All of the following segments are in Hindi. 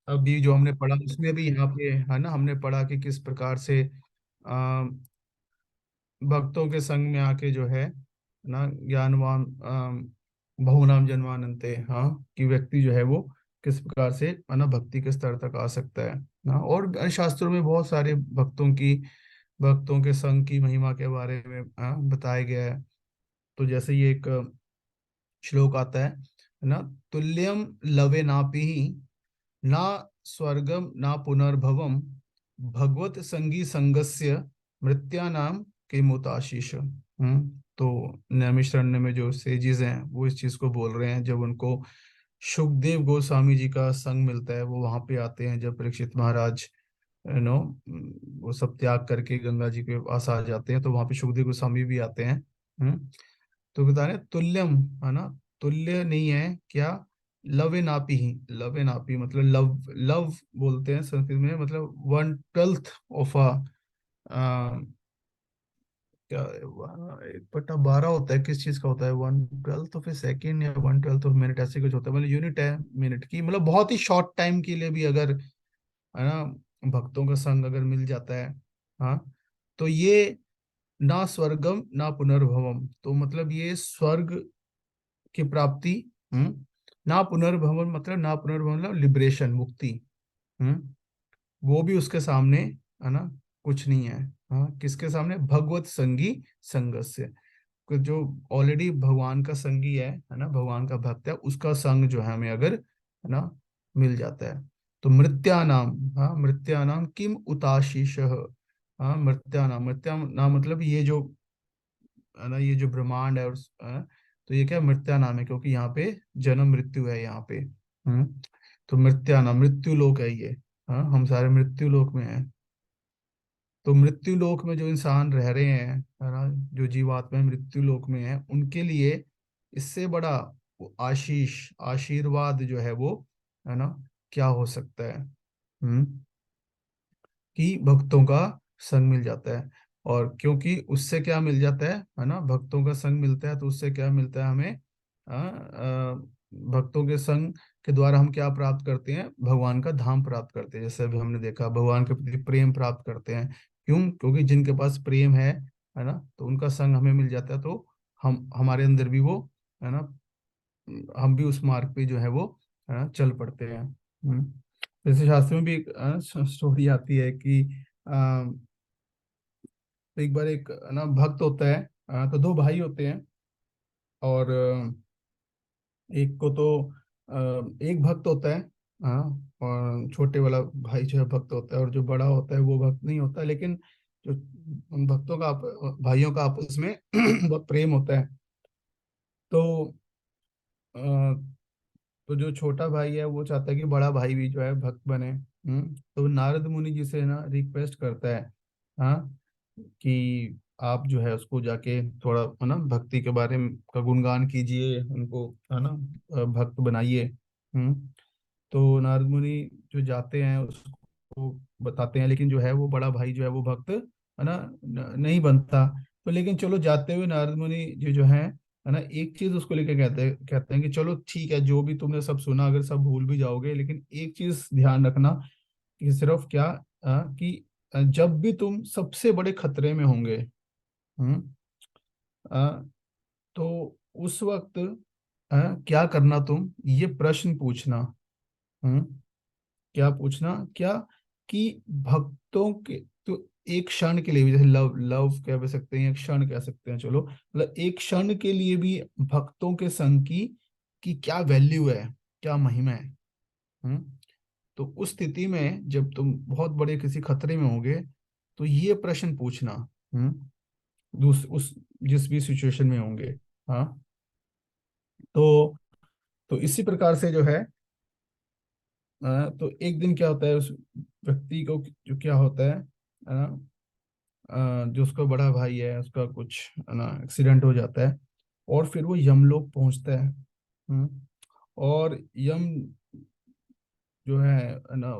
अभी जो हमने पढ़ा उसमें भी यहाँ पे है ना, हमने पढ़ा कि किस प्रकार से भक्तों के संग में आके जो है ना ज्ञानवान बहुनाम जन्मानंते, हाँ, कि व्यक्ति जो है वो किस प्रकार से है ना भक्ति के स्तर तक आ सकता है ना। और शास्त्रों में बहुत सारे भक्तों के संग की महिमा के बारे में बताया गया है। तो जैसे ये एक श्लोक आता है ना, तुल्यम लवे नापि ना स्वर्गम ना पुनर्भवम भगवत संगी संगस्य मृत्यानाम किमुताशीष। तो नैमिषारण्य में जो सेजिस हैं वो इस चीज को बोल रहे हैं, जब उनको सुखदेव गोस्वामी जी का संग मिलता है, वो वहां पे आते हैं जब परीक्षित महाराज नो वो सब त्याग करके गंगा जी के पास आ जाते हैं, तो वहां पे सुखदेव गोस्वामी भी आते हैं। तो बता रहे हैं, तुल्यम है ना, तुल्य नहीं है क्या, लवे नापी ही, लवे नापी मतलब लव, लव बोलते हैं संस्कृत में, मतलब 1/12 ऑफ अ क्या 1/12 होता है, किस चीज का होता है, 1/12 ऑफ ए सेकेंड या 1/12 ऑफ मिनट, ऐसे कुछ होता है, मतलब यूनिट है मिनट की, मतलब बहुत ही शॉर्ट टाइम के लिए भी अगर है ना भक्तों का संग अगर मिल जाता है, हाँ, तो ये ना स्वर्गम ना पुनर्भवम, तो मतलब ये स्वर्ग की प्राप्ति, हम्म, ना पुनर्भवन मतलब, ना पुनर्भवन मतलब लिबरेशन, मुक्ति, हम्म, वो भी उसके सामने है ना कुछ नहीं है। हाँ, किसके सामने, भगवत संगी संगस्य, जो ऑलरेडी भगवान का संगी है ना, भगवान का भक्त है, उसका संग जो है हमें अगर है ना मिल जाता है, तो मृत्यानाम, हाँ, मृत्यानाम किम उताशीष, हाँ, मृत्या नाम मतलब ये जो है ना, ये जो ब्रह्मांड है, और तो ये क्या मृत्या नाम है, क्योंकि यहाँ पे जन्म मृत्यु है यहाँ पे। तो मृत्या नाम मृत्यु लोक है ये। हाँ, हम सारे मृत्यु लोक में हैं। तो मृत्यु लोक में जो इंसान रह रहे हैं है ना, जो जीवात्मा मृत्यु लोक में है, उनके लिए इससे बड़ा वो आशीष आशीर्वाद जो है वो है ना क्या हो सकता है, कि भक्तों का संग मिल जाता है। और क्योंकि उससे क्या मिल जाता है ना, भक्तों का संग मिलता है, तो उससे क्या मिलता है हमें, भक्तों के संग के द्वारा हम क्या प्राप्त करते हैं, भगवान का धाम प्राप्त करते हैं, जैसे अभी हमने देखा भगवान के प्रति प्रेम प्राप्त करते हैं। क्यों, क्योंकि जिनके पास प्रेम है ना, तो उनका संग हमें मिल जाता है, तो हम हमारे अंदर भी वो है ना, हम भी उस मार्ग पे जो है वो है ना चल पड़ते हैं। जैसे शास्त्र में भी एक स्टोरी आती है कि तो एक बार एक ना भक्त होता है, तो दो भाई होते हैं, और एक को तो एक भक्त होता है, हाँ, और छोटे वाला भाई जो है भक्त होता है, और जो बड़ा होता है वो भक्त नहीं होता, लेकिन जो उन भक्तों का भाइयों का आपस में बहुत प्रेम होता है। तो अ, तो जो छोटा भाई है वो चाहता है कि बड़ा भाई भी जो है भक्त बने। तो नारद मुनि जी से ना रिक्वेस्ट करता है, हाँ, कि आप जो है उसको जाके थोड़ा है ना भक्ति के बारे में का गुणगान कीजिए, उनको है ना भक्त बनाइए। तो नारद मुनि जो जाते हैं उसको बताते हैं, लेकिन जो है वो बड़ा भाई जो है वो भक्त है ना नहीं बनता। तो लेकिन चलो जाते हुए नारद मुनि जो है ना एक चीज उसको लेके कहते हैं कि चलो ठीक है, जो भी तुमने सब सुना अगर सब भूल भी जाओगे, लेकिन एक चीज ध्यान रखना, कि सिर्फ क्या, कि जब भी तुम सबसे बड़े खतरे में होंगे, हम्म, अ, तो उस वक्त क्या करना, तुम ये प्रश्न पूछना। हम्म, क्या पूछना, क्या, कि भक्तों के, तो एक क्षण के लिए भी, जैसे लव लव कह सकते हैं, एक क्षण कह सकते हैं, चलो मतलब एक क्षण के लिए भी भक्तों के संग की क्या वैल्यू है, क्या महिमा है। हम्म तो उस स्थिति में जब तुम बहुत बड़े किसी खतरे में होगे, तो ये प्रश्न पूछना। उस जिस भी सिचुएशन में होंगे, हाँ, तो तो इसी प्रकार से जो तो एक दिन क्या होता है, उस व्यक्ति को जो क्या होता है ना, जो उसका बड़ा भाई है उसका कुछ है ना एक्सीडेंट हो जाता है, और फिर वो यमलोक पहुंचता है। और यम जो है ना,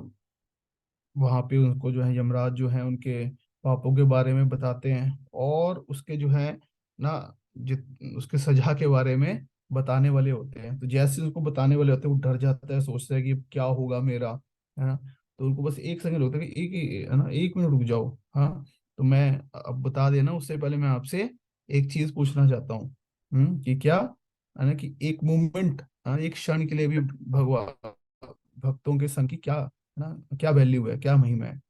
वहां पे उनको जो है यमराज जो है उनके पापों के बारे में बताते हैं, और उसके जो है ना जित उसके सजा के बारे में बताने वाले होते हैं। तो जैसे उसको बताने वाले होते हैं, वो डर जाता है, सोचता है कि क्या होगा मेरा। है ना। तो उनको बस 1 सेकंड होता है कि एक, है ना, 1 मिनट रुक जाओ। हाँ, तो मैं अब बता देना, उससे पहले मैं आपसे एक चीज पूछना चाहता हूँ। कि क्या, है ना, कि एक मोमेंट, एक क्षण के लिए भी भगवान भक्तों के संग की क्या, है ना, क्या वैल्यू है, क्या महिमा है।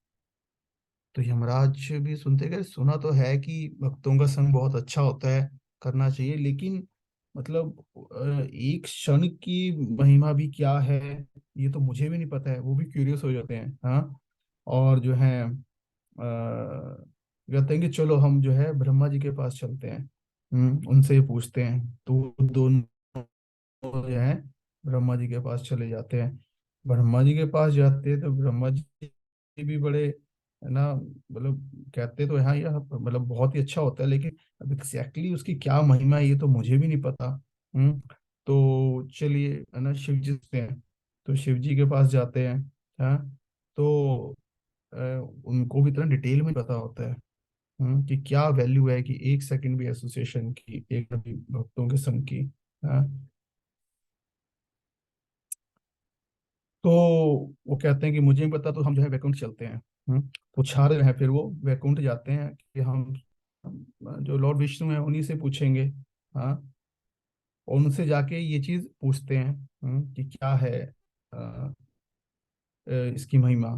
तो यमराज भी सुनते गए, सुना तो है कि भक्तों का संग बहुत अच्छा होता है, करना चाहिए, लेकिन मतलब एक क्षण की महिमा भी क्या है, ये तो मुझे भी नहीं पता है। वो भी क्यूरियस हो जाते हैं। हाँ, और जो है कहते हैं कि चलो हम जो है ब्रह्मा जी के पास चलते हैं, उनसे पूछते हैं। तो दोनों जो है ब्रह्मा जी के पास चले जाते हैं। ब्रह्मा जी के पास जाते हैं तो ब्रह्मा जी भी बड़े, है ना, मतलब कहते तो यहाँ यह मतलब बहुत ही अच्छा होता है, लेकिन अब एग्जैक्टली उसकी क्या महिमा है ये तो मुझे भी नहीं पता। तो चलिए, है ना, शिव जी से हैं, तो शिव जी के पास जाते हैं। हाँ, तो उनको भी इतना डिटेल में पता होता है, कि क्या वैल्यू है कि 1 सेकंड भी एसोसिएशन की, एक भी भक्तों के संग की। हाँ, तो वो कहते हैं कि मुझे नहीं पता, तो हम जो है वैकुंठ चलते हैं। तो छात्र जो है फिर वो वैकुंठ जाते हैं कि हम जो लॉर्ड विष्णु है उन्हीं से पूछेंगे। हाँ, और उनसे जाके ये चीज पूछते हैं, कि क्या है इसकी महिमा।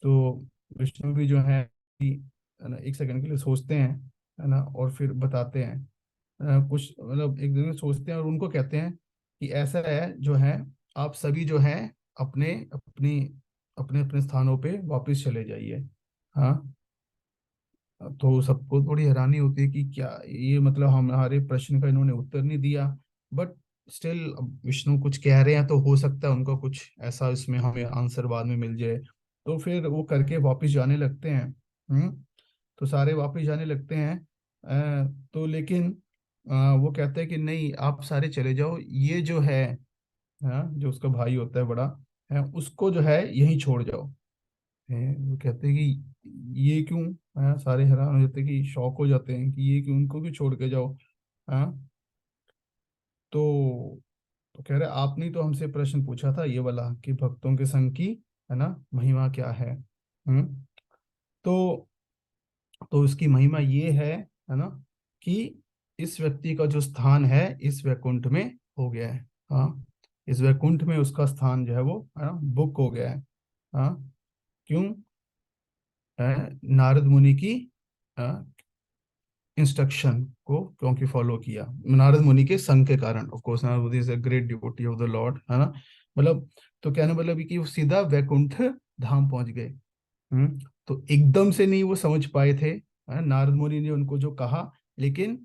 तो विष्णु भी जो है ना, 1 सेकंड के लिए सोचते हैं, है ना, और फिर बताते हैं। कुछ मतलब एक दिन में सोचते हैं और उनको कहते हैं कि ऐसा है जो है, आप सभी जो है अपने अपनी अपने अपने स्थानों पे वापस चले जाइए। हाँ, तो सबको थोड़ी हैरानी होती है कि क्या ये, मतलब हमारे प्रश्न का इन्होंने उत्तर नहीं दिया, बट स्टिल विष्णु कुछ कह रहे हैं तो हो सकता है उनको कुछ ऐसा इसमें हमें आंसर बाद में मिल जाए। तो फिर वो करके वापस जाने लगते हैं। तो सारे वापस जाने लगते हैं। तो लेकिन वो कहते हैं कि नहीं, आप सारे चले जाओ, ये जो है, हाँ, जो उसका भाई होता है बड़ा, है, उसको जो है यहीं छोड़ जाओ। वो कहते हैं कि ये क्यों। हाँ, सारे हैरान हो जाते हैं, कि शॉक हो जाते हैं कि ये क्यों, उनको क्यों छोड़ के जाओ। हाँ, तो तो कह रहे आपने ही तो हमसे प्रश्न पूछा था ये वाला, कि भक्तों के संग की, है ना, महिमा क्या है। तो तो इसकी महिमा ये है ना, कि इस व्यक्ति का जो स्थान है इस वैकुंठ में हो गया है। हाँ, इस वैकुंठ में उसका स्थान जो है वो, है ना, बुक हो गया है। हाँ, क्यों, नारद मुनि की इंस्ट्रक्शन को क्योंकि फॉलो किया, नारद मुनि के संग के कारण। ऑफ कोर्स नारद मुनि is a great devotee of the Lord, है ना, मतलब। तो कहने मतलब कि वो सीधा वैकुंठ धाम पहुंच गए। तो एकदम से नहीं वो समझ पाए थे, नारद मुनि ने उनको जो कहा, लेकिन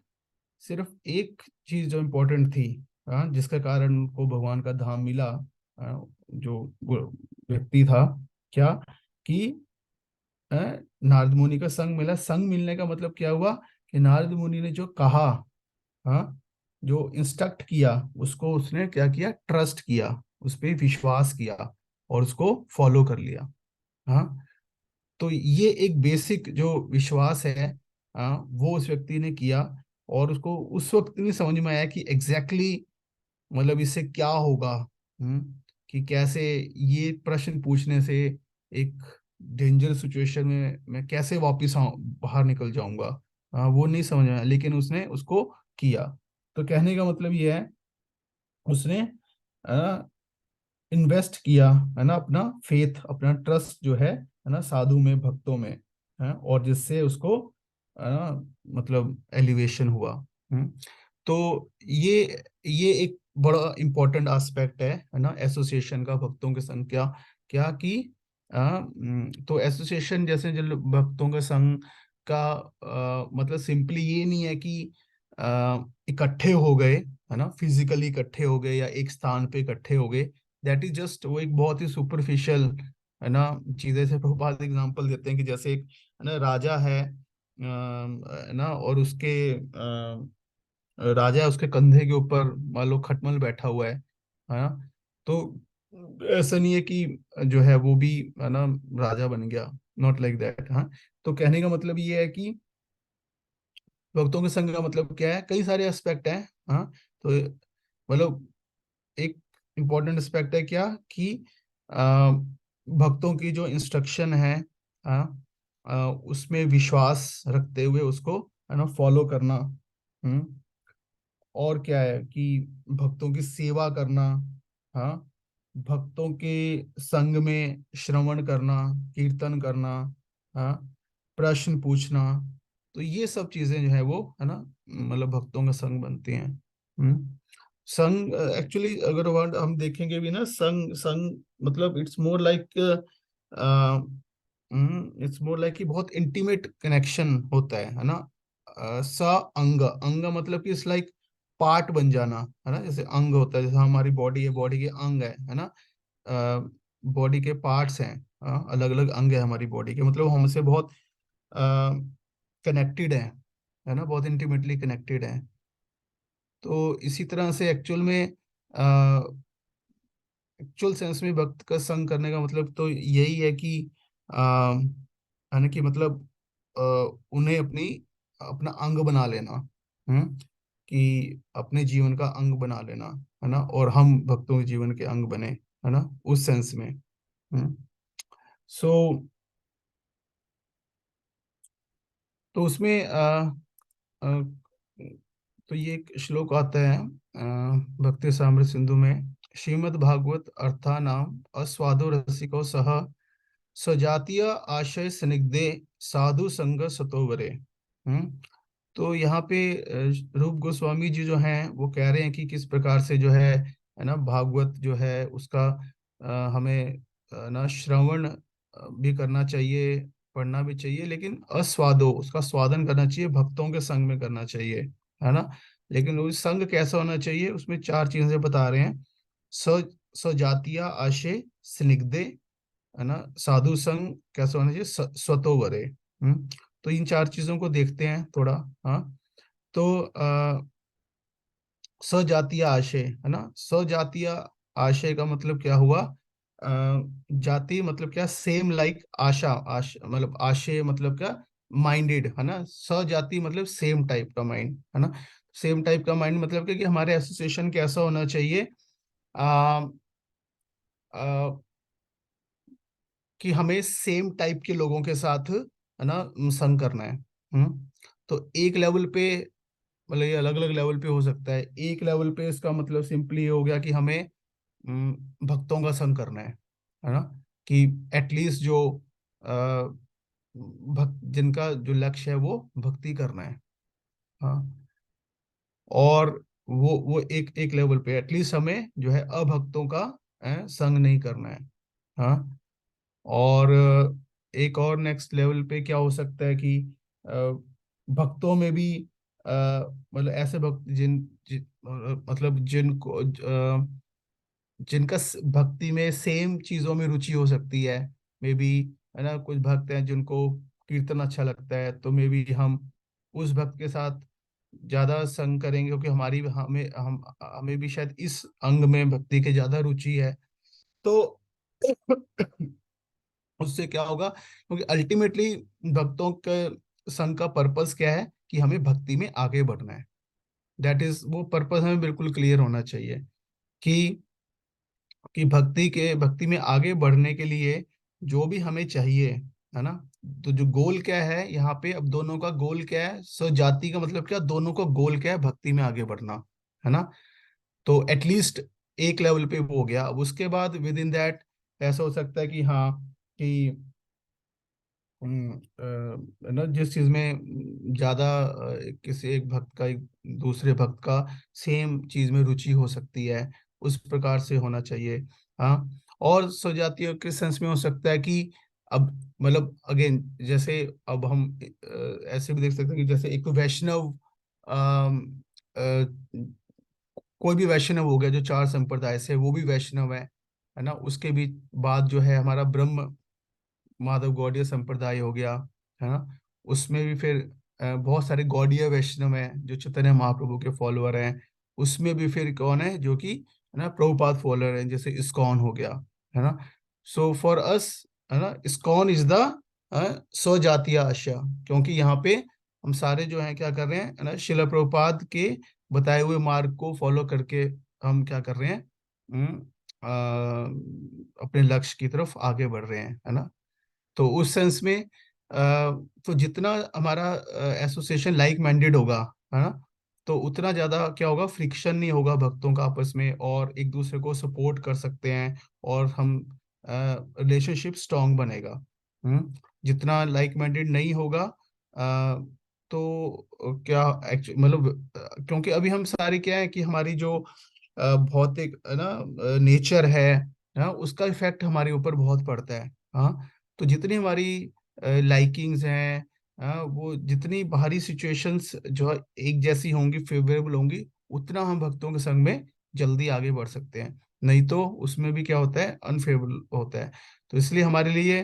सिर्फ एक चीज जो इम्पोर्टेंट थी, जिसके कारण उनको भगवान का धाम मिला, जो वो व्यक्ति था, क्या, कि नारद मुनि का संग मिला। संग मिलने का मतलब क्या हुआ, कि नारद मुनि ने जो कहा, हाँ, जो इंस्ट्रक्ट किया, उसको उसने क्या किया, ट्रस्ट किया, उस पर विश्वास किया, और उसको फॉलो कर लिया। हाँ, तो ये एक बेसिक जो विश्वास है, वो उस व्यक्ति ने किया। और उसको उस वक्त नहीं समझ में आया कि एग्जैक्टली मतलब इससे क्या होगा। कि कैसे ये प्रश्न पूछने से एक डेंजर सिचुएशन में मैं कैसे वापस आऊं, बाहर निकल जाऊंगा। वो नहीं समझ में आया, लेकिन उसने उसको किया। तो कहने का मतलब ये है, उसने इन्वेस्ट किया, है ना, अपना फेथ, अपना ट्रस्ट जो है ना, साधु में, भक्तों में, है, और जिससे उसको, है ना, मतलब एलिवेशन हुआ। तो ये एक बड़ा इंपॉर्टेंट एस्पेक्ट है ना, एसोसिएशन का भक्तों के संग। क्या क्या कि तो एसोसिएशन जैसे जो भक्तों के संग का मतलब सिंपली ये नहीं है कि इकट्ठे हो गए, है ना, फिजिकली इकट्ठे हो गए या एक स्थान पे इकट्ठे हो गए। दैट इज जस्ट वो एक बहुत ही सुपरफिशियल, है ना, चीजें से प्रभुपाद एग्जांपल देते हैं कि जैसे एक, है ना, राजा है ना, और उसके राजा है, उसके कंधे के ऊपर मान लो खटमल बैठा हुआ है ना। तो ऐसा नहीं है कि जो है वो भी, है ना, राजा बन गया, नॉट लाइक दैट। हाँ, तो कहने का मतलब ये है कि भक्तों के संग का मतलब क्या है, कई सारे एस्पेक्ट हैं। हाँ, तो मतलब एक इम्पोर्टेंट एस्पेक्ट है क्या, कि भक्तों की जो इंस्ट्रक्शन है, उसमें विश्वास रखते हुए उसको है ना फॉलो करना। हम्म और क्या है कि भक्तों की सेवा करना। हाँ, भक्तों के संग में श्रवण करना, कीर्तन करना। हाँ, प्रश्न पूछना। तो ये सब चीजें जो है वो है ना, मतलब भक्तों का संग बनती हैं। संग एक्चुअली अगर वर्ड हम देखेंगे भी ना, संग संग मतलब it's more like, it's more like कि बहुत इंटीमेट कनेक्शन होता है ना। स अंग, अंग मतलब कि इट्स लाइक पार्ट बन जाना, है ना। जैसे अंग होता है, जैसे हमारी बॉडी है, बॉडी के अंग है ना। बॉडी के पार्ट्स हैं, अलग अलग अंग है हमारी बॉडी के, मतलब हम हमसे बहुत कनेक्टेड है ना, बहुत इंटीमेटली कनेक्टेड है। तो इसी तरह से एक्चुअल में, एक्चुअल सेंस में भक्त का संग करने का मतलब तो यही है कि है ना, कि मतलब अ, उन्हें अपनी अपना अंग बना लेना। कि अपने जीवन का अंग बना लेना, है ना, और हम भक्तों के जीवन के अंग बने, है ना, उस सेंस में। सो तो उसमें अ, तो ये एक श्लोक आता है भक्ति साम्र सिंधु में, श्रीमद् भागवत अर्था नाम अस्वादो रसिको सह सजातीय आशय स्निग्धे साधु संग सतोवरे। हम्म तो यहाँ पे रूप गोस्वामी जी जो हैं वो कह रहे हैं कि किस प्रकार से जो है ना, भागवत जो है उसका हमें ना श्रवण भी करना चाहिए, पढ़ना भी चाहिए, लेकिन अस्वादो उसका स्वादन करना चाहिए, भक्तों के संग में करना चाहिए, है ना। लेकिन उस संग कैसा होना चाहिए, उसमें चार चीजें बता रहे हैं। स सजातीय आशय स्निग्धे, है ना, साधु संग कैसा होना चाहिए, स्वतोवरे। तो इन चार चीजों को देखते हैं थोड़ा। हाँ, तो सजातीय आशय, है ना, सजातीय आशय का मतलब क्या हुआ, जाति मतलब क्या, सेम लाइक आशा, मतलब आशय मतलब क्या, माइंडेड, है ना। सजाति मतलब सेम टाइप का माइंड, है ना। सेम टाइप का माइंड मतलब क्या, कि हमारे एसोसिएशन कैसा होना चाहिए, आ, आ, कि हमें सेम टाइप के लोगों के साथ है ना संग करना है। तो एक लेवल पे, मतलब ये अलग अलग लेवल पे हो सकता है। एक लेवल पे इसका मतलब सिंपली हो गया कि हमें भक्तों का संग करना है ना, कि एटलीस्ट जो भक्त जिनका जो लक्ष्य है वो भक्ति करना है। हाँ, और वो एक एक लेवल पे एटलीस्ट हमें जो है अभक्तों का संग नहीं करना है। हाँ, और एक और नेक्स्ट लेवल पे क्या हो सकता है कि अ, भक्तों में भी मतलब ऐसे भक्त मतलब जिनको जिनका भक्ति में सेम चीजों में रुचि हो सकती है। मे बी, है ना, कुछ भक्त हैं जिनको कीर्तन अच्छा लगता है, तो मे बी हम उस भक्त के साथ ज्यादा संग करेंगे, क्योंकि हमारी हमें हमें भी शायद इस अंग में भक्ति के ज्यादा रुचि है। तो उससे क्या होगा, क्योंकि अल्टीमेटली भक्तों के संघ का पर्पस क्या है, कि हमें भक्ति में आगे बढ़ना है। दैट इज, वो पर्पस हमें बिल्कुल क्लियर होना चाहिए कि भक्ति में आगे बढ़ने के लिए जो भी हमें चाहिए, है ना। तो जो गोल क्या है यहाँ पे, अब दोनों का गोल क्या है, सो जाति का मतलब क्या, दोनों का गोल क्या है, भक्ति में आगे बढ़ना, है ना। तो एटलीस्ट एक लेवल पे वो हो गया। अब उसके बाद विद इन दैट ऐसा हो सकता है कि हाँ, कि ना जिस चीज में ज्यादा किसी एक भक्त का एक दूसरे भक्त का सेम चीज में रुचि हो सकती है, उस प्रकार से होना चाहिए। हाँ, और स्वजातीय के सेंस में हो सकता है कि अब मतलब अगेन जैसे अब हम ऐसे भी देख सकते हैं कि जैसे एक वैष्णव, अम, अ, कोई भी वैष्णव हो गया जो चार संप्रदाय से, वो भी वैष्णव है ना। उसके भी बाद जो है हमारा ब्रह्म माधव गौड़ीय संप्रदाय हो गया, है ना। उसमें भी फिर बहुत सारे गौड़ीय वैष्णव हैं जो चैतन्य महाप्रभु के फॉलोअर हैं। उसमें भी फिर कौन है जो कि, है ना, प्रभुपाद फॉलोअर हैं, जैसे इस्कॉन हो गया, है ना। सो फॉर अस, है ना, इस्कॉन इज द स्वजातीय आशा, क्योंकि यहाँ पे हम सारे जो हैं क्या कर रहे हैं, है ना, शिला प्रभुपाद के बताए हुए मार्ग को फॉलो करके हम क्या कर रहे हैं, अपने लक्ष्य की तरफ आगे बढ़ रहे हैं, है ना। तो उस सेंस में तो जितना हमारा एसोसिएशन लाइक माइंडेड होगा, है ना, तो उतना ज्यादा क्या होगा, फ्रिक्शन नहीं होगा भक्तों का आपस में, और एक दूसरे को सपोर्ट कर सकते हैं, और हम रिलेशनशिप स्ट्रांग बनेगा। जितना लाइक माइंडेड नहीं होगा, तो क्या एक्चुअली मतलब क्योंकि अभी हम सारे क्या है कि हमारी जो भौतिक है ना नेचर है, हाँ, उसका इफेक्ट हमारे ऊपर बहुत पड़ता है। हाँ, तो जितनी हमारी लाइकिंग्स हैं, वो जितनी बाहरी सिचुएशंस जो है एक जैसी होंगी, फेवरेबल होंगी, उतना हम भक्तों के संग में जल्दी आगे बढ़ सकते हैं। नहीं तो उसमें भी क्या होता है, अनफेवरेबल होता है। तो इसलिए हमारे लिए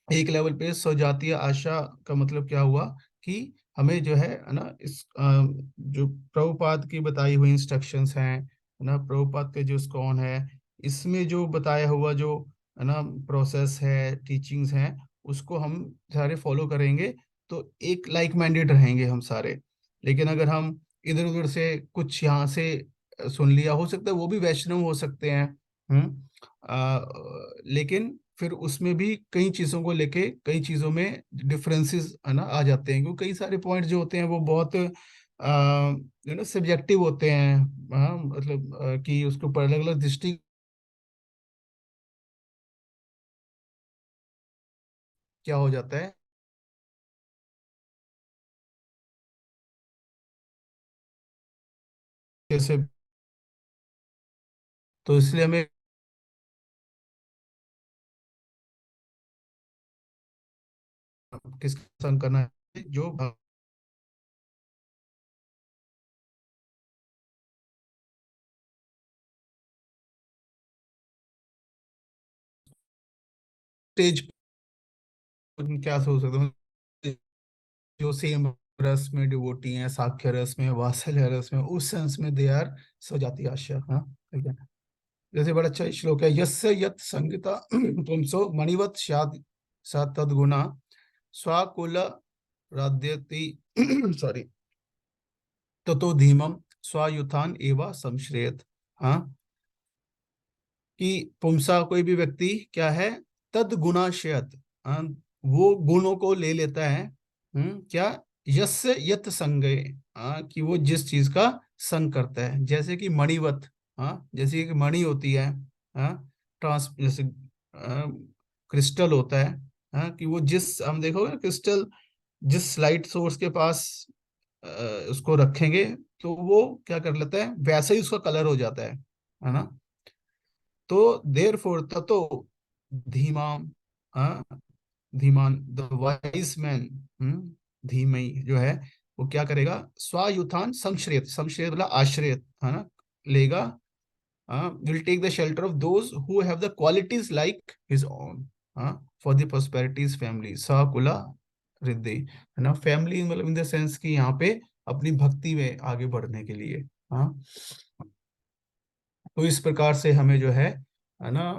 एक लेवल पे सौजातीय आशा का मतलब क्या हुआ कि हमें जो है ना, इस जो प्रभुपाद की बताई हुई इंस्ट्रक्शंस हैं, है ना, प्रभुपाद के जो इस्कॉन है, इसमें जो बताया हुआ जो है ना प्रोसेस है, टीचिंग्स हैं, उसको हम सारे फॉलो करेंगे, तो एक लाइक माइंडेड रहेंगे हम सारे। लेकिन अगर हम इधर उधर से कुछ यहाँ से सुन लिया, हो सकता है वो भी वैष्णव हो सकते हैं। लेकिन फिर उसमें भी कई चीजों को लेके कई चीजों में डिफरेंसेस है ना आ जाते हैं, क्योंकि कई सारे पॉइंट जो होते हैं वो बहुत सब्जेक्टिव होते हैं। हाँ, मतलब कि उसके ऊपर अलग अलग दृष्टि क्या हो जाता है, जैसे। तो इसलिए हमें किसका संग करना है, जो स्टेज क्या सोच सकते हैं, जो सेम रस में डिवोटी हैं, साख्य रस में, वात्सल्य रस में, उस सेंस में दे आर सजाति आशा। हाँ, ठीक है। जैसे बड़ा अच्छा श्लोक है, यस्य यत संगीता पुंसो मणिवत स्यात् स तद्गुणा स्वाकुल राध्यति सॉरी ततो धीमम स्वायुथान एवा संश्रेयत। हाँ, कि पुंसा कोई भी व्यक्ति क्या है, तद गुणाशयत, हाँ, वो गुणों को ले लेता है। क्या, यस्य यत संगय, हाँ, कि वो जिस चीज का संग करता है, जैसे कि मणिवत, हाँ, जैसे कि मणि होती है, हाँ, जैसे क्रिस्टल होता है, हाँ, कि वो जिस हम देखोगे ना क्रिस्टल, जिस लाइट सोर्स के पास अ, उसको रखेंगे, तो वो क्या कर लेता है, वैसे ही उसका कलर हो जाता है ना। तो देर फोर ततो धीमाम, हाँ, धीमान द वाइज मैन, धीमई जो है, वो क्या करेगा, स्वायुथान संश्रियत, संश्रियत मतलब आश्रयत, है ना, लेगा, will take the shelter of those who have the qualities like his own, हाँ, फॉर द प्रॉस्पेरिटीज फैमिली सहकुला रिद्धि, है ना, फैमिली मतलब इन द सेंस कि यहाँ पे अपनी भक्ति में आगे बढ़ने के लिए। हाँ, तो इस प्रकार से हमें जो है ना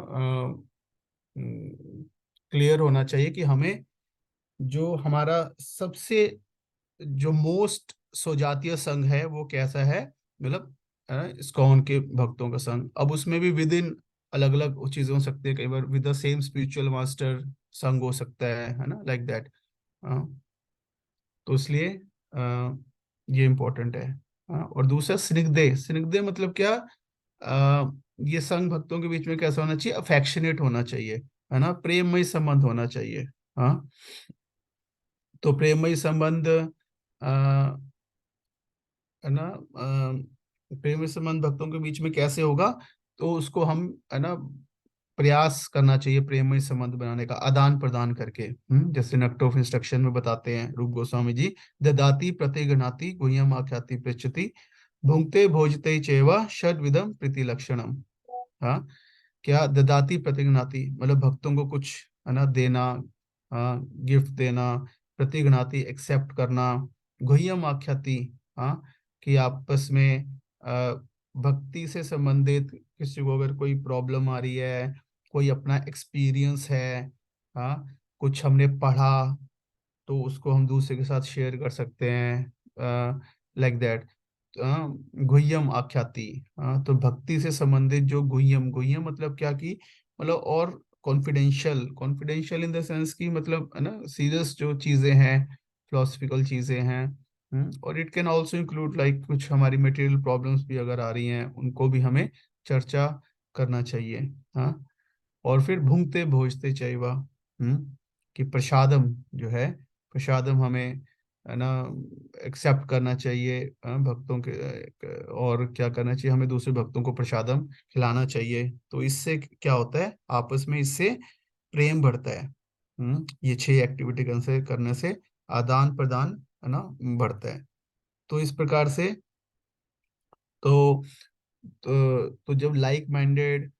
क्लियर होना चाहिए कि हमें जो हमारा सबसे जो मोस्ट स्वजातीय संघ है वो कैसा है, मतलब इस्कॉन के भक्तों का संघ। अब उसमें भी विद इन अलग अलग चीजें हो सकती है, कई बार with the same spiritual master संघ हो सकता है ना, लाइक दैट। तो इसलिए ये इम्पोर्टेंट है। और दूसरा स्निग्धे, स्निग्धे मतलब क्या, ये संघ भक्तों के बीच में कैसा होना चाहिए, अफेक्शनेट होना चाहिए, है ना, प्रेममय संबंध होना चाहिए। हाँ, तो प्रेममय संबंध है ना, प्रेममय संबंध भक्तों के बीच में कैसे होगा, तो उसको हम है ना प्रयास करना चाहिए प्रेममय संबंध बनाने का, आदान प्रदान करके। जैसे नक्ट ऑफ इंस्ट्रक्शन में बताते हैं रूप गोस्वामी जी, ददाति प्रतिगृणाति गुह्यम आख्याति पृच्छति भुंक्ते भोजते चैव षड्विधम प्रीति लक्षणम। हाँ, क्या ददाति प्रतिगृणाति मतलब भक्तों को कुछ है ना देना, हाँ, गिफ्ट देना, प्रतिगृणाति एक्सेप्ट करना, गुह्यम आख्याति, हाँ, कि आपस में भक्ति से संबंधित किसी को अगर कोई प्रॉब्लम आ रही है, कोई अपना एक्सपीरियंस है, हाँ, कुछ हमने पढ़ा, तो उसको हम दूसरे के साथ शेयर कर सकते हैं, लाइक दैट। गुह्यम आख्याति। तो भक्ति से संबंधित जो गुह्यम, गुह्यम मतलब क्या कि मतलब और confidential, confidential in the sense की मतलब है ना सीरियस जो चीजें हैं, फिलोसफिकल चीजें हैं। और it can also include like कुछ हमारी मटेरियल प्रॉब्लम्स भी अगर आ रही हैं उनको भी हमें चर्चा करना चाहिए। हाँ। और फिर भुंगते भोजते चैवा, कि प्रसादम जो है, प्रसादम हमें है ना एक्सेप्ट करना चाहिए भक्तों के। और क्या करना चाहिए, हमें दूसरे भक्तों को प्रसादम खिलाना चाहिए। तो इससे क्या होता है, आपस में इससे प्रेम बढ़ता है। ये 6 एक्टिविटी करने से आदान प्रदान है ना बढ़ता है। तो इस प्रकार से तो तो जब लाइक माइंडेड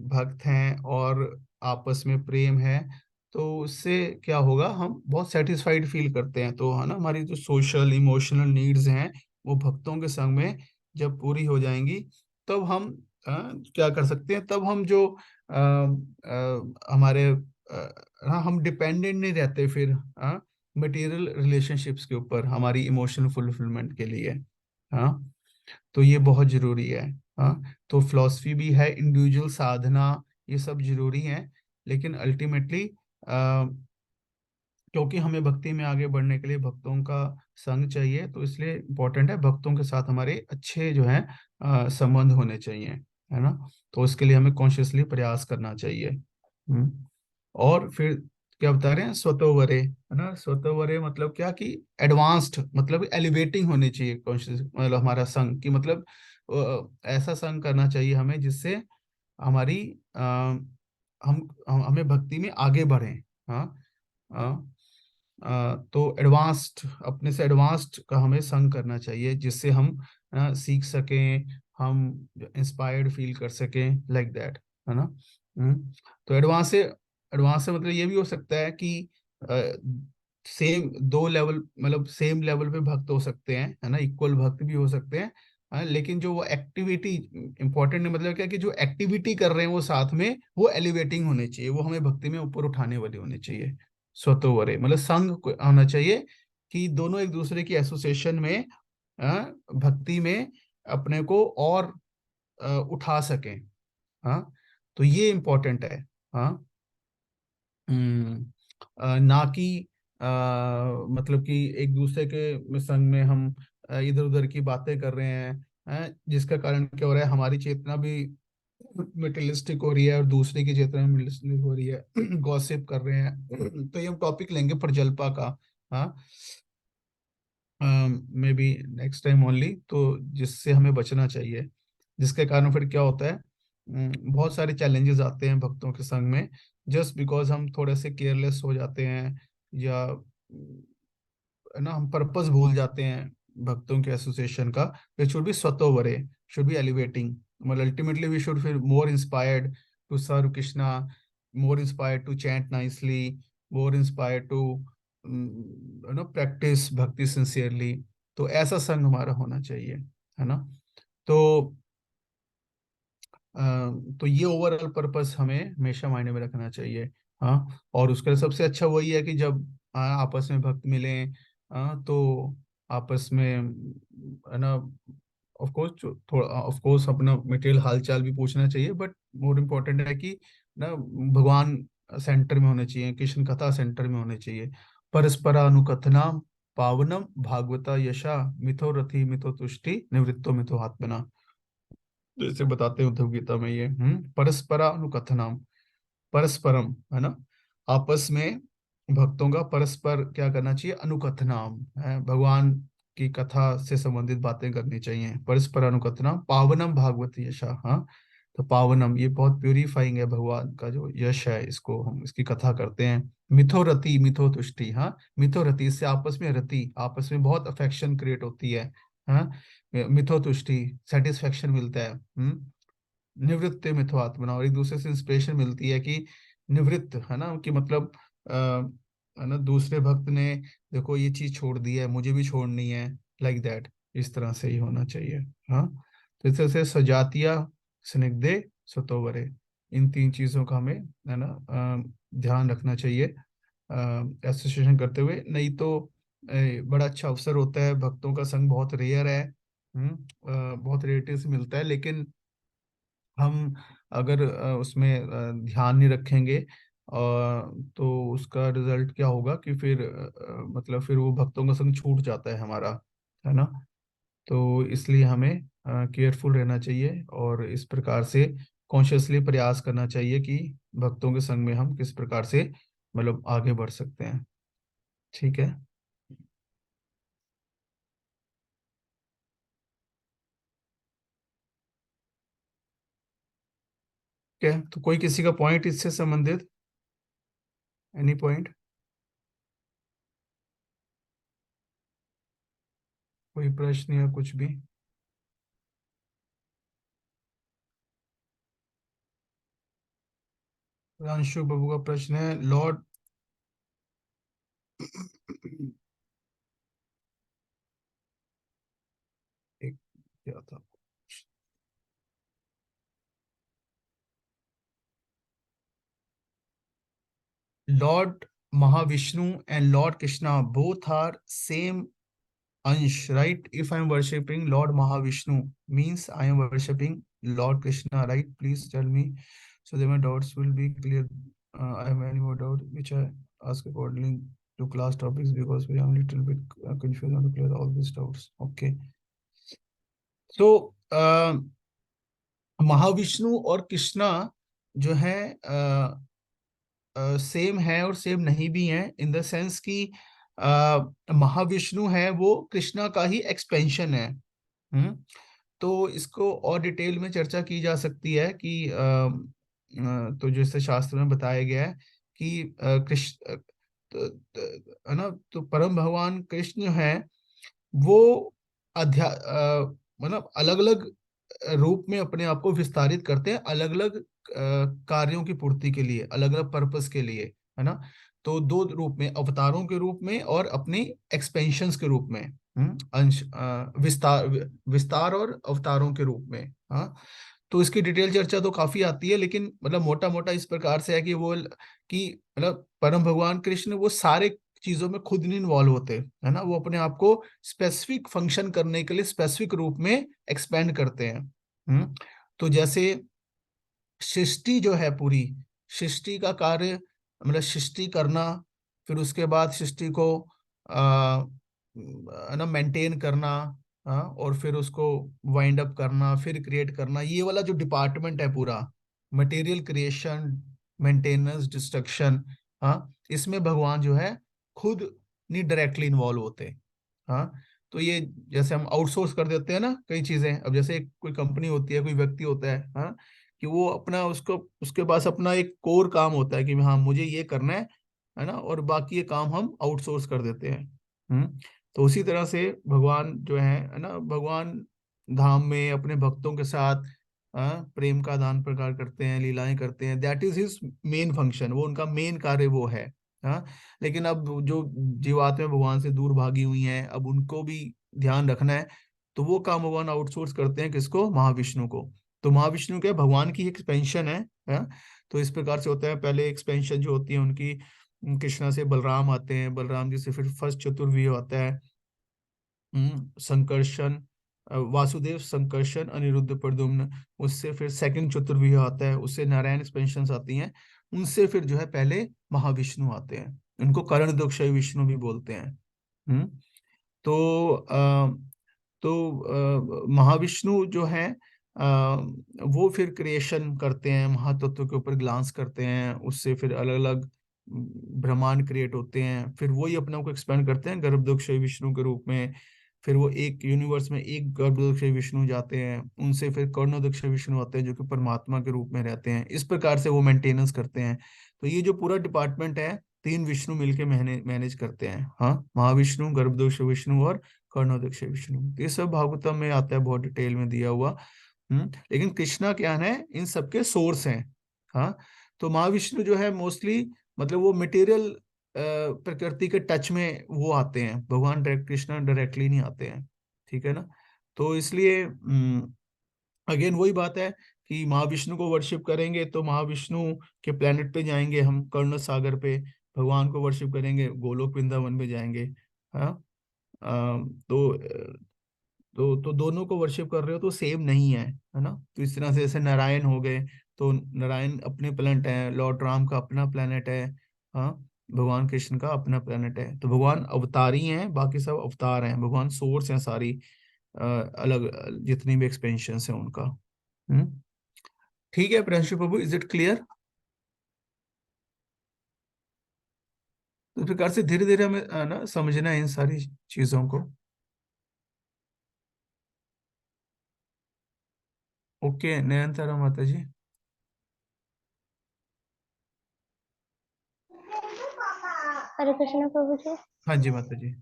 भक्त हैं और आपस में प्रेम है, तो उससे क्या होगा, हम बहुत सेटिस्फाइड फील करते हैं। तो है ना हमारी जो सोशल इमोशनल नीड्स हैं वो भक्तों के संग में जब पूरी हो जाएंगी, तब हम क्या कर सकते हैं, तब हम जो हमारे हाँ हम डिपेंडेंट नहीं रहते फिर मटेरियल रिलेशनशिप्स के ऊपर हमारी इमोशनल फुलफिलमेंट के लिए। हाँ। तो ये बहुत जरूरी है। हाँ। तो फिलॉसफी भी है, इंडिविजुअल साधना, ये सब जरूरी है। लेकिन अल्टीमेटली क्योंकि हमें भक्ति में आगे बढ़ने के लिए भक्तों का संग चाहिए, तो इसलिए इम्पोर्टेंट है भक्तों के साथ हमारे अच्छे जो है संबंध होने चाहिए, है ना। तो उसके लिए हमें कॉन्शियसली प्रयास करना चाहिए। और फिर क्या बता रहे हैं, स्वतोवरे, है ना। स्वतोवरे मतलब क्या कि एडवांस्ड, मतलब एलिवेटिंग होनी चाहिए कॉन्शियस, मतलब हमारा संग की मतलब ऐसा संग करना चाहिए हमें जिससे हमारी हमें भक्ति में आगे बढ़ें। हाँ। तो एडवांस्ड, अपने से एडवांस्ड का हमें संग करना चाहिए जिससे हम सीख सकें, हम इंस्पायर्ड फील कर सकें, लाइक दैट, है ना। तो एडवांस से मतलब ये भी हो सकता है कि सेम दो लेवल, मतलब सेम लेवल पे भक्त हो सकते हैं, है ना, इक्वल भक्त भी हो सकते हैं। लेकिन जो वो एक्टिविटी इंपॉर्टेंट है, मतलब क्या कि जो एक्टिविटी कर रहे हैं वो साथ में वो एलिवेटिंग होनी चाहिए, वो हमें भक्ति में ऊपर उठाने वाली होनी चाहिए। स्वतोवरे मतलब संग होना चाहिए कि दोनों एक दूसरे की एसोसिएशन में भक्ति में अपने को और उठा सकें। हाँ। तो ये इम्पोर्टेंट है। हाँ। ना कि अ, मतलब कि एक दूसरे के संग में हम इधर उधर की बातें कर रहे हैं, जिसका कारण क्या हो रहा है, हमारी चेतना भी मटेरियलिस्टिक हो रही है और दूसरे की चेतना मटेरियलिस्टिक हो रही है। गॉसिप कर रहे हैं। तो ये हम टॉपिक लेंगे प्रजल्पा का। हाँ। May be next time only, तो जिससे हमें बचना चाहिए, जिसके कारण फिर क्या होता है, बहुत सारे चैलेंजेस आते हैं भक्तों के संग में, जस्ट बिकॉज हम थोड़े से केयरलेस हो जाते हैं, या है ना हम पर्पस भूल जाते हैं भक्तों के एसोसिएशन का। इट शुड बी स्वतोवरे, शुड बी एलिवेटिंग, मतलब ultimately we should feel more inspired to serve Krishna, more inspired to chant nicely, more inspired to practice bhakti sincerely. तो ऐसा संग हमारा होना चाहिए, है ना। तो अ, तो ये ओवरऑल पर्पस हमें हमेशा मायने में रखना चाहिए। हाँ। और उसका सबसे अच्छा वही है कि जब आपस में भक्त मिलें, तो आपस में है ना, ऑफ कोर्स थोड़ा ऑफ कोर्स अपना मटेरियल हालचाल भी पूछना चाहिए, बट मोर इम्पोर्टेंट है कि ना भगवान सेंटर में होने चाहिए, कृष्ण कथा सेंटर में होने चाहिए। परस्परा अनुकथना पावनम भागवता यशा, मिथो रथि मिथो तुष्टि निवृत्तो मिथो आत्मना। जैसे बताते हैं उद्धव गीता में ये परस्परा अनुकथनम, परस्परम, है ना, आपस में भक्तों का परस्पर क्या करना चाहिए, अनुकथनाम है, भगवान की कथा से संबंधित बातें करनी चाहिए। परस्पर अनुकथनाम पावनम भागवत यशा। हाँ। तो पावनम ये बहुत प्यूरिफाइंग है, भगवान का जो यश है इसको हम इसकी कथा करते हैं। मिथो रति मिथो तुष्टि। हाँ। मिथो रति, इससे आपस में रति, आपस में बहुत अफेक्शन क्रिएट होती है। हाँ। मिथो तुष्टि, सेटिस्फेक्शन मिलता है। निवृत्त मिथो आत्मना, और एक दूसरे से इंस्पिरेशन मिलती है कि निवृत्त, है ना, कि मतलब है ना दूसरे भक्त ने देखो ये चीज छोड़ दी है, मुझे भी छोड़नी है, लाइक दैट, इस तरह से ही होना चाहिए। हाँ। तो इस तरह से सजातीय, स्निग्धे, सतोवरे, इन 3 चीजों का हमें है ना ध्यान रखना चाहिए एसोसिएशन करते हुए। नहीं तो बड़ा अच्छा अवसर होता है, भक्तों का संग बहुत रेयर है, बहुत रेडिएटिव से मिलता है, लेकिन हम अगर उसमें ध्यान नहीं रखेंगे तो उसका रिजल्ट क्या होगा कि फिर मतलब फिर वो भक्तों का संग छूट जाता है हमारा, है ना। तो इसलिए हमें केयरफुल रहना चाहिए और इस प्रकार से कॉन्शियसली प्रयास करना चाहिए कि भक्तों के संग में हम किस प्रकार से मतलब आगे बढ़ सकते हैं। ठीक है। ठीक है, तो कोई किसी का पॉइंट इससे संबंधित, एनी पॉइंट, कोई प्रश्न या कुछ भी। अंशु बाबू का प्रश्न है, लॉर्ड एक क्या था, lord Mahavishnu and lord Krishna both are same अंश, right? If I am worshipping lord Mahavishnu means I am worshipping Lord Krishna, right? Please tell me so that my doubts will be clear. I have any more doubt which I ask according to class topics because we are a little bit confused on to clear all these doubts. Okay. So Mahavishnu और कृष्णा जो है सेम है और सेम नहीं भी है, इन द सेंस कि महाविष्णु है वो कृष्णा का ही एक्सपेंशन है। हम्म तो इसको और डिटेल में चर्चा की जा सकती है कि तो जैसे शास्त्र में बताया गया है कि कृष्ण है ना, तो परम भगवान कृष्ण है वो मतलब अलग अलग रूप में अपने आप को विस्तारित करते हैं, अलग अलग कार्यों की पूर्ति के लिए, अलग अलग पर्पस के लिए, है ना। तो दो रूप में, अवतारों के रूप में और अपनी एक्सपेंशंस के रूप में, अंश विस्तार, विस्तार और अवतारों के रूप में। हाँ, तो इसकी डिटेल चर्चा तो काफी आती है, लेकिन मतलब मोटा मोटा इस प्रकार से है कि वो कि मतलब परम भगवान कृष्ण वो सारे चीजों में खुद नहीं इन्वॉल्व होते, है ना। वो अपने आप को स्पेसिफिक फंक्शन करने के लिए स्पेसिफिक रूप में एक्सपेंड करते हैं। तो जैसे सृष्टि जो है पूरी, सृष्टि का कार्य मतलब सृष्टि करना, फिर उसके बाद सृष्टि को है ना मेंटेन करना, हाँ, और फिर उसको वाइंड अप करना, फिर क्रिएट करना, ये वाला जो डिपार्टमेंट है पूरा, मटेरियल क्रिएशन, मेंटेनेंस, डिस्ट्रक्शन, हाँ, इसमें भगवान जो है खुद नहीं डायरेक्टली इन्वॉल्व होते। हाँ, तो ये जैसे हम आउटसोर्स कर देते हैं ना कई चीजें, अब जैसे कोई कंपनी होती है, कोई व्यक्ति होता है, हाँ, कि वो अपना उसको उसके पास अपना एक कोर काम होता है कि हाँ मुझे ये करना है ना, और बाकी ये काम हम आउटसोर्स कर देते हैं। तो उसी तरह से भगवान जो है ना, भगवान धाम में अपने भक्तों के साथ प्रेम का आदान प्रकार करते हैं, लीलाएं करते हैं, that is his main function, वो उनका मेन कार्य वो है। हाँ, लेकिन अब जो जीवात्माएं भगवान से दूर भागी हुई हैं, अब उनको भी ध्यान रखना है, तो वो काम भगवान आउटसोर्स करते हैं, किसको? महाविष्णु को। तो महाविष्णु क्या है? भगवान की एक्सपेंशन है। तो इस प्रकार से होता है, पहले एक्सपेंशन जो होती है उनकी, कृष्णा से बलराम आते हैं, बलराम जी से फिर फर्स्ट चतुर्विह आता है, संकर्षण, वासुदेव, संकर्षण, अनिरुद्ध, प्रद्युम्न, उससे फिर सेकंड चतुर्विह आता है, उससे नारायण एक्सपेंशन आती हैं, उनसे फिर जो है पहले महाविष्णु आते हैं, इनको कर्ण दक्षय विष्णु भी बोलते हैं। हम्म तो महाविष्णु जो है वो फिर क्रिएशन करते हैं, महातत्व के ऊपर ग्लांस करते हैं, उससे फिर अलग अलग ब्रह्मांड क्रिएट होते हैं, फिर वही अपने को एक्सपेंड करते हैं गर्भदोष विष्णु के रूप में। फिर वो एक यूनिवर्स में एक गर्भदोष विष्णु जाते हैं, उनसे फिर कर्णोदक्ष विष्णु आते हैं जो कि परमात्मा के रूप में रहते हैं, इस प्रकार से वो मेंटेनेंस करते हैं। तो ये जो पूरा डिपार्टमेंट है, तीन विष्णु मिलके मैनेज करते हैं। हाँ, महाविष्णु, गर्भदोष विष्णु और कर्णोदक्ष विष्णु, तो ये सब भागवतम में आता है, बहुत डिटेल में दिया हुआ। लेकिन कृष्णा क्या है, इन सबके सोर्स हैं। हाँ, तो महाविष्णु जो है मोस्टली मतलब वो मटेरियल प्रकृति के टच में वो आते हैं, भगवान डायरेक्ट कृष्णा डायरेक्टली नहीं आते हैं। ठीक है ना। तो इसलिए अगेन वही बात है कि महाविष्णु को वर्शिप करेंगे तो महाविष्णु के प्लेनेट पे जाएंगे हम, कर्ण सागर पे, भगवान को वर्शिप करेंगे गोलोक वृंदावन में जाएंगे। हाँ, तो तो दोनों को वर्शिप कर रहे हो तो सेम नहीं है ना। तो इस तरह से जैसे नारायण हो गए, तो नारायण अपने प्लेनेट है, लॉर्ड राम का अपना प्लेनेट है। हाँ, भगवान कृष्ण का अपना प्लेनेट है। तो भगवान अवतारी हैं, बाकी सब अवतार हैं, भगवान सोर्स हैं सारी अलग जितनी भी एक्सपेंशन है उनका। हम्म। ठीक है प्रिंसिपल प्रभु, इज इट क्लियर? तो इस प्रकार से धीरे धीरे हमें ना समझना है इन सारी चीजों को। ओके नयनतारा माता जी। हरे कृष्ण प्रभु जी। हाँ जी माता जी।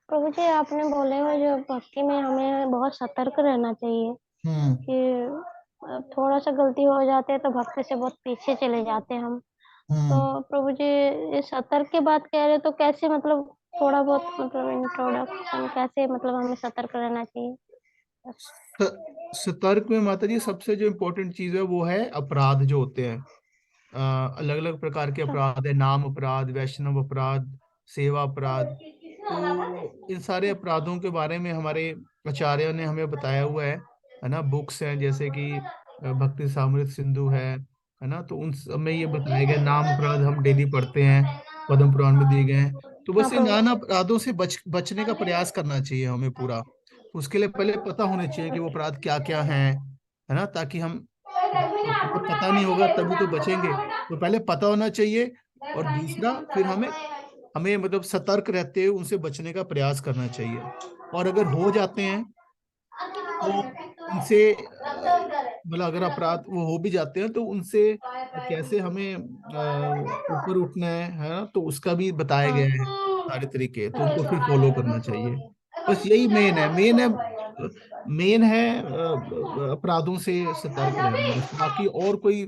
प्रभु जी, आपने बोले हो जो भक्ति में हमें बहुत सतर्क रहना चाहिए हम्म। कि थोड़ा सा गलती हो जाते है तो भक्ति से बहुत पीछे चले जाते हैं हम। तो हम्म। प्रभु जी, ये सतर्क की बात कह रहे हो तो कैसे, मतलब थोड़ा बहुत मतलब इंट्रोडक्शन, कैसे मतलब हमें सतर्क रहना चाहिए? सतर्क में माता जी सबसे जो इम्पोर्टेंट चीज है वो है अपराध जो होते हैं। अलग अलग प्रकार के अच्छा। अपराध है, नाम अपराध, वैष्णव अपराध, सेवा अपराध। तो इन सारे अपराधों के बारे में हमारे आचार्यों ने हमें बताया हुआ है ना। बुक्स हैं जैसे कि भक्ति सामृत सिंधु है ना। तो उन सब में ये बताया गया, नाम अपराध हम डेली पढ़ते हैं, पद्म पुराण में दिए गए हैं। तो हाँ बस ये प्रभु। नाना अपराधों से बचने का प्रयास करना चाहिए हमें पूरा। उसके लिए पहले पता होना चाहिए कि वो अपराध क्या क्या हैं, है ना, ताकि हम, जब पता नहीं होगा तभी तो बचेंगे। तो पहले पता होना चाहिए, और दूसरा फिर हमें हमें मतलब सतर्क रहते हुए उनसे बचने का प्रयास करना चाहिए। और अगर हो जाते हैं तो उनसे मतलब अगर अपराध वो हो भी जाते हैं तो उनसे कैसे हमें ऊपर उठना है ना, तो उसका भी बताया गया है सारे तरीके। तो उनको फिर फॉलो करना चाहिए। बस यही मेन है अपराधों से सतर्क रहना, बस। बाकी और कोई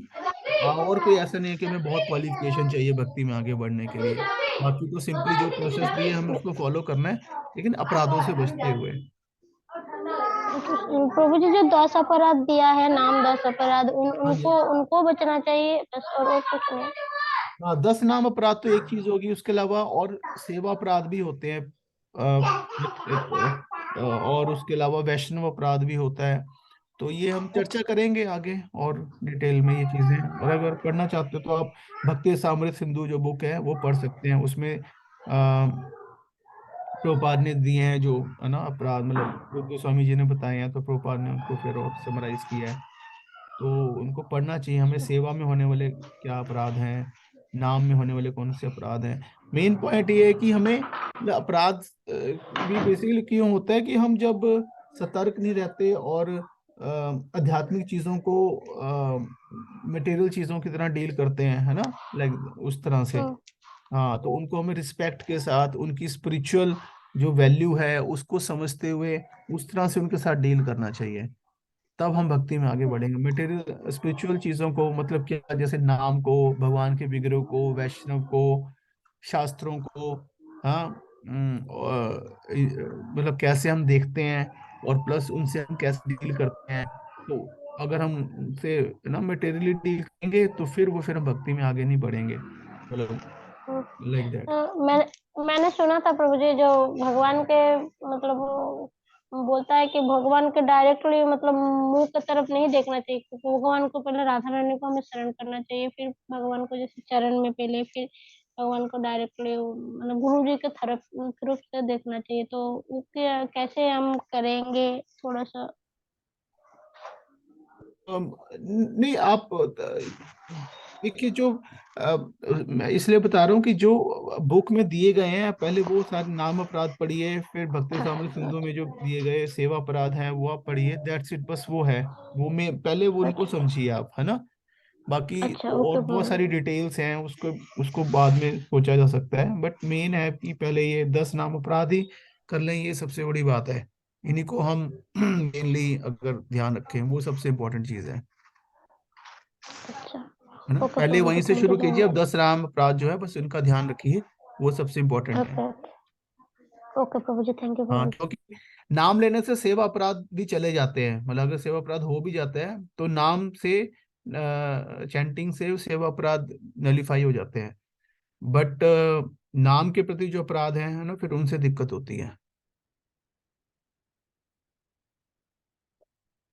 ऐसा नहीं है कि हमें बहुत क्वालिफिकेशन चाहिए भक्ति में आगे बढ़ने के लिए। बाकी तो सिंपली जो प्रोसेस दिए हमें उसको फॉलो करना है, लेकिन अपराधों से बचते हुए। प्रभु जी, जो 10 अपराध दिया है, नाम 10 अपराध, हाँ जी। उनको उनको बचना चाहिए बस, और कुछ नहीं? हाँ, 10 नाम अपराध तो एक चीज होगी, उसके अलावा और सेवा अपराध भी होते हैं। और उसके अलावा वैष्णव अपराध भी होता है। तो ये हम चर्चा करेंगे आगे और डिटेल में ये चीजें। और अगर पढ़ना चाहते हो तो आप भक्ति सामृत सिंधु जो बुक है वो पढ़ सकते हैं। उसमें प्रभुपाद ने दिए हैं जो, है ना, अपराध, मतलब जो गोस्वामी जी ने बताए हैं, तो प्रभुपाद ने उनको फिर और समराइज किया है। तो उनको पढ़ना चाहिए हमें। सेवा में होने वाले क्या अपराध हैं, नाम में होने वाले कौन से अपराध हैं। मेन पॉइंट ये है कि हमें मतलब अपराध भी बेसिकली क्यों होता है कि हम जब सतर्क नहीं रहते और आध्यात्मिक चीजों को मटेरियल चीजों की तरह डील करते हैं, है ना, लाइक उस तरह से। हम्म। हाँ, तो उनको हमें रिस्पेक्ट के साथ, उनकी स्पिरिचुअल जो वैल्यू है उसको समझते हुए उस तरह से उनके साथ डील करना चाहिए। तब हम भक्ति में आगे बढ़ेंगे। मटेरियल स्पिरिचुअल चीजों को मतलब क्या, जैसे नाम को, भगवान के विग्रह को, वैष्णव को, शास्त्रों को, हाँ, मतलब कैसे हम देखते हैं, और प्लस उनसे हम कैसे डील करते हैं। तो अगर हम उनसे ना मटेरियली डील करेंगे तो फिर हम भक्ति में आगे नहीं बढ़ेंगे, मतलब हम्म। Like that. मैंने सुना था प्रभु जी, जो भगवान के मतलब वो बोलता है कि भगवान के डायरेक्टली मतलब मुंह की तरफ नहीं देखना चाहिए, क्योंकि भगवान को पहले राधा रानी को हमें शरण करना चाहिए, फिर भगवान को जैसे चरण में पहले, फिर भगवान को डायरेक्टली मतलब गुरु जी के तरफ तरफ से देखना चाहिए। तो वो कैसे हम करेंगे थोड़ा सा? नहीं, आप देखिए जो मैं इसलिए बता रहा हूँ कि जो बुक में दिए गए हैं पहले वो सारे नाम अपराध पढ़िए, फिर भक्ति सामने सिंधु में जो दिए गए सेवा अपराध हैं वो आप पढ़िए, दैट्स इट, बस वो है। वो में पहले वो उनको अच्छा। समझिए आप, है ना। बाकी अच्छा, तो और ओके बहुत प्रभु सारी जी। डिटेल्स हैं, उसको उसको बाद में सोचा जा सकता है, बट मेन है कि पहले ये 10 नाम अपराध ही कर लें, ये सबसे बड़ी बात है। इन्हीं को हम मेनली अगर ध्यान रखें, वो सबसे इम्पोर्टेंट चीज अच्छा। है ना। ओके पहले प्रभु जी, वहीं से थैंक यू शुरू सो कीजिए। अब मच। 10 नाम अपराध जो है बस इनका ध्यान रखिए, वो सबसे इम्पोर्टेंट है। ओके। ओके प्रभु जी, थैंक यू सो हाँ, मच। क्योंकि नाम लेने से सेवा अपराध भी चले जाते हैं। मतलब अगर सेवा अपराध हो भी जाता है तो नाम से, चैंटिंग से सेवा अपराध नलीफाई हो जाते हैं। बट नाम के प्रति जो अपराध हैं, है ना, फिर उनसे दिक्कत होती है।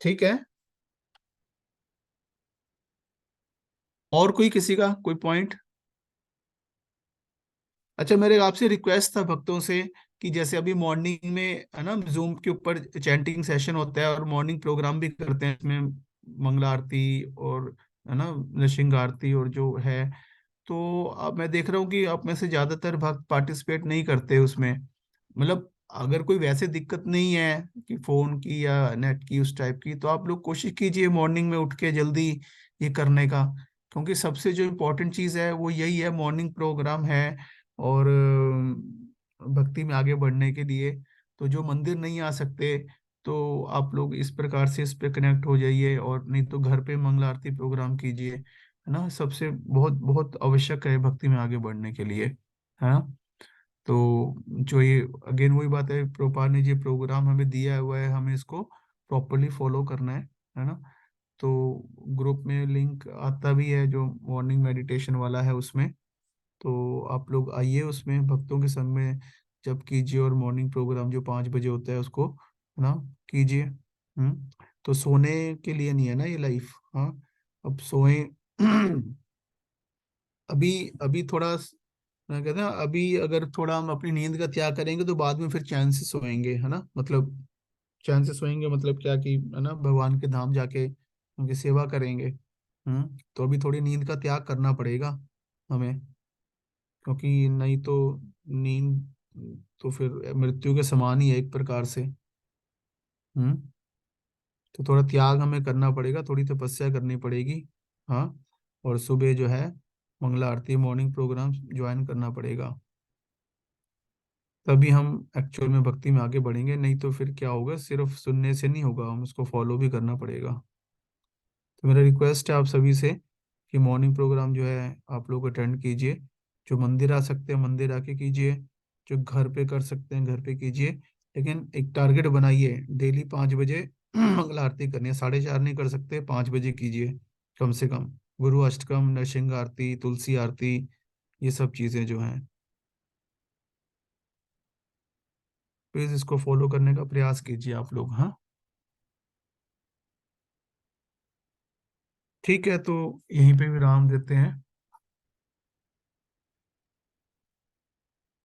ठीक है। और कोई किसी का कोई पॉइंट? अच्छा, मेरे आपसे रिक्वेस्ट था भक्तों से कि जैसे अभी मॉर्निंग में है ना, जूम के ऊपर चैंटिंग सेशन होता है और मॉर्निंग प्रोग्राम भी करते हैं इसमें, मंगला आरती और है ना नृसिंह आरती और जो है। तो अब मैं देख रहा हूँ कि आप में से ज्यादातर भक्त पार्टिसिपेट नहीं करते उसमें। मतलब अगर कोई वैसे दिक्कत नहीं है कि फोन की या नेट की उस टाइप की, तो आप लोग कोशिश कीजिए मॉर्निंग में उठ के जल्दी ये करने का। क्योंकि सबसे जो इम्पोर्टेंट चीज़ है वो यही है, मॉर्निंग प्रोग्राम है। और भक्ति में आगे बढ़ने के लिए तो जो मंदिर नहीं आ सकते, तो आप लोग इस प्रकार से इस पे कनेक्ट हो जाइए, और नहीं तो घर पे मंगला आरती प्रोग्राम कीजिए, है ना। सबसे बहुत बहुत आवश्यक है भक्ति में आगे बढ़ने के लिए, है ना। तो जो ये अगेन वही बात है, प्रोपाल ने जो प्रोग्राम हमें दिया हुआ है, हमें इसको प्रॉपरली फॉलो करना है ना। तो ग्रुप में लिंक आता भी है जो मॉर्निंग मेडिटेशन वाला है उसमें। तो आप लोग आइए उसमें भक्तों के संग में जब कीजिए, और मॉर्निंग प्रोग्राम जो 5 बजे होता है उसको है ना कीजिए। तो सोने के लिए नहीं है ना ये लाइफ। हाँ, अब सोए। अभी अभी थोड़ा मैं कहता हूँ, अभी अगर थोड़ा हम अपनी नींद का त्याग करेंगे तो बाद में फिर चैन से सोएंगे, है ना। मतलब चैन से सोएंगे मतलब क्या कि है ना, भगवान के धाम जाके उनकी सेवा करेंगे। तो अभी थोड़ी नींद का त्याग करना पड़ेगा हमें, क्योंकि नहीं तो नींद तो फिर मृत्यु के समान ही है एक प्रकार से। हम्म तो थोड़ा त्याग हमें करना पड़ेगा, थोड़ी तपस्या करनी पड़ेगी। हाँ, और सुबह जो है मंगला आरती मॉर्निंग प्रोग्राम ज्वाइन करना पड़ेगा। तभी हम एक्चुअल में भक्ति में आगे बढ़ेंगे, नहीं तो फिर क्या होगा, सिर्फ सुनने से नहीं होगा, हम उसको फॉलो भी करना पड़ेगा। तो मेरा रिक्वेस्ट है आप सभी से कि मॉर्निंग प्रोग्राम जो है आप लोग अटेंड कीजिए। जो मंदिर आ सकते हैं मंदिर आके कीजिए, जो घर पे कर सकते हैं घर पे कीजिए। लेकिन एक टारगेट बनाइए, डेली 5 बजे मंगला आरती करनी है। 4:30 नहीं कर सकते, 5 बजे कीजिए कम से कम। गुरु अष्टकम, नरसिंह आरती, तुलसी आरती, ये सब चीज़ें जो हैं, प्लीज़ इसको फॉलो करने का प्रयास कीजिए आप लोग। हाँ, ठीक है, तो यहीं पे विराम देते हैं।